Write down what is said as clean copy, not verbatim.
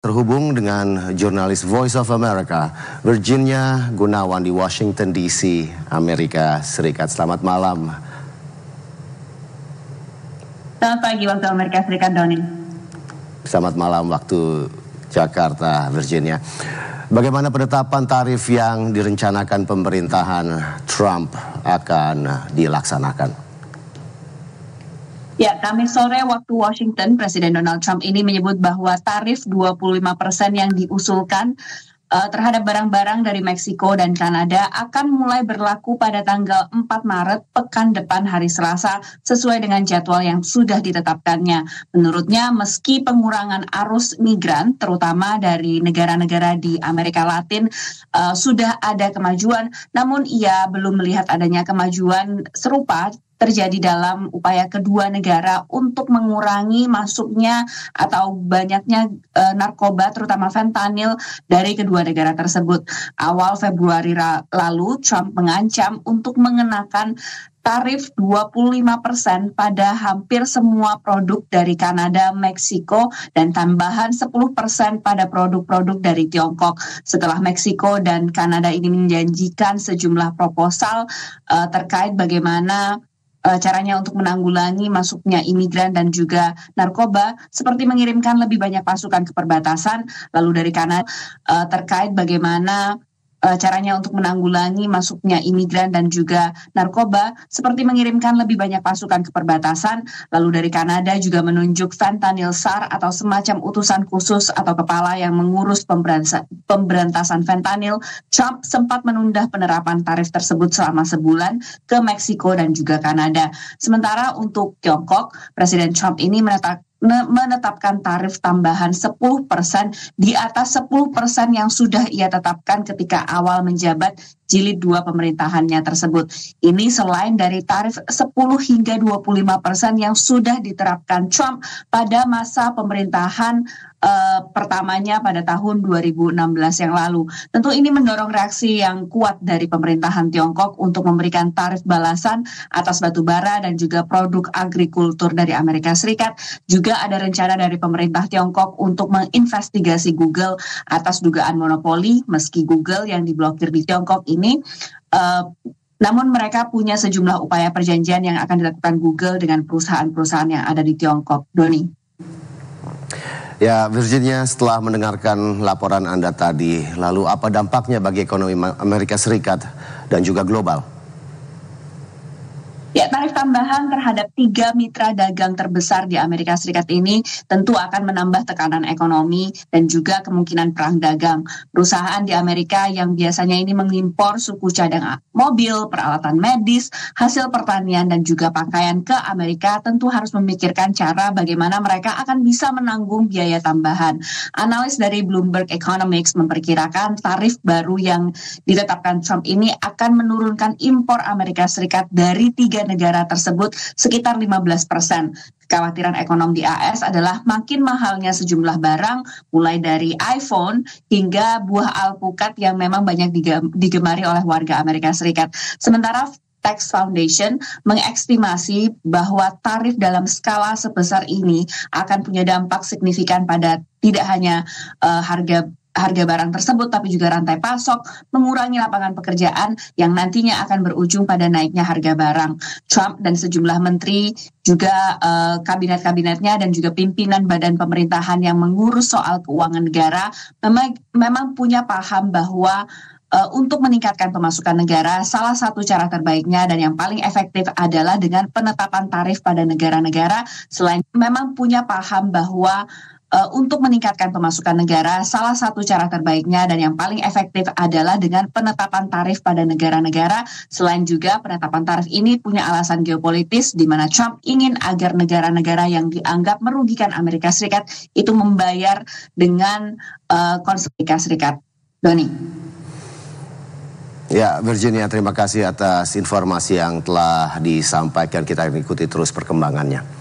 Terhubung dengan jurnalis Voice of America, Virginia Gunawan di Washington DC, Amerika Serikat. Selamat malam. Selamat pagi waktu Amerika Serikat, Doni. Selamat malam waktu Jakarta, Virginia. Bagaimana penetapan tarif yang direncanakan pemerintahan Trump akan dilaksanakan? Ya, Kamis sore waktu Washington, Presiden Donald Trump ini menyebut bahwa tarif 25% yang diusulkan terhadap barang-barang dari Meksiko dan Kanada akan mulai berlaku pada tanggal 4 Maret pekan depan hari Selasa sesuai dengan jadwal yang sudah ditetapkannya. Menurutnya, meski pengurangan arus migran terutama dari negara-negara di Amerika Latin sudah ada kemajuan, namun ia belum melihat adanya kemajuan serupa terjadi dalam upaya kedua negara untuk mengurangi masuknya atau banyaknya narkoba terutama fentanyl dari kedua negara tersebut. Awal Februari lalu Trump mengancam untuk mengenakan tarif 25% pada hampir semua produk dari Kanada, Meksiko, dan tambahan 10% pada produk-produk dari Tiongkok. Setelah Meksiko dan Kanada ini menjanjikan sejumlah proposal terkait bagaimana caranya untuk menanggulangi masuknya imigran dan juga narkoba, seperti mengirimkan lebih banyak pasukan ke perbatasan, lalu dari Kanada terkait bagaimana caranya untuk menanggulangi masuknya imigran dan juga narkoba, seperti mengirimkan lebih banyak pasukan ke perbatasan, lalu dari Kanada juga menunjuk Fentanyl SAR atau semacam utusan khusus atau kepala yang mengurus pemberantasan fentanyl. Trump sempat menunda penerapan tarif tersebut selama sebulan ke Meksiko dan juga Kanada. Sementara untuk Tiongkok, Presiden Trump ini menetapkan tarif tambahan 10% di atas 10% yang sudah ia tetapkan ketika awal menjabat jilid 2 pemerintahannya tersebut. Ini selain dari tarif 10 hingga 25% yang sudah diterapkan Trump pada masa pemerintahan pertamanya pada tahun 2016 yang lalu. Tentu ini mendorong reaksi yang kuat dari pemerintahan Tiongkok untuk memberikan tarif balasan atas batu bara dan juga produk agrikultur dari Amerika Serikat. Juga ada rencana dari pemerintah Tiongkok untuk menginvestigasi Google atas dugaan monopoli, meski Google yang diblokir di Tiongkok ini namun mereka punya sejumlah upaya perjanjian yang akan dilakukan Google dengan perusahaan-perusahaan yang ada di Tiongkok. Doni. Ya, Virginia, setelah mendengarkan laporan Anda tadi, lalu apa dampaknya bagi ekonomi Amerika Serikat dan juga global? Ya, tarif tambahan terhadap 3 mitra dagang terbesar di Amerika Serikat ini tentu akan menambah tekanan ekonomi dan juga kemungkinan perang dagang. Perusahaan di Amerika yang biasanya ini mengimpor suku cadang mobil, peralatan medis, hasil pertanian dan juga pakaian ke Amerika tentu harus memikirkan cara bagaimana mereka akan bisa menanggung biaya tambahan. Analis dari Bloomberg Economics memperkirakan tarif baru yang ditetapkan Trump ini akan menurunkan impor Amerika Serikat dari 3 negara tersebut sekitar 15%. Kekhawatiran ekonom di AS adalah makin mahalnya sejumlah barang, mulai dari iPhone hingga buah alpukat yang memang banyak digemari oleh warga Amerika Serikat. Sementara Tax Foundation mengestimasi bahwa tarif dalam skala sebesar ini akan punya dampak signifikan pada tidak hanya harga barang tersebut, tapi juga rantai pasok, mengurangi lapangan pekerjaan yang nantinya akan berujung pada naiknya harga barang. Trump dan sejumlah menteri, juga kabinet-kabinetnya dan juga pimpinan badan pemerintahan yang mengurus soal keuangan negara memang punya paham bahwa untuk meningkatkan pemasukan negara, salah satu cara terbaiknya dan yang paling efektif adalah dengan penetapan tarif pada negara-negara. Selain memang punya paham bahwa untuk meningkatkan pemasukan negara, salah satu cara terbaiknya dan yang paling efektif adalah dengan penetapan tarif pada negara-negara. Selain juga penetapan tarif ini punya alasan geopolitis di mana Trump ingin agar negara-negara yang dianggap merugikan Amerika Serikat itu membayar dengan konsumsi Amerika Serikat. Doni. Ya, Virginia, terima kasih atas informasi yang telah disampaikan. Kita ikuti terus perkembangannya.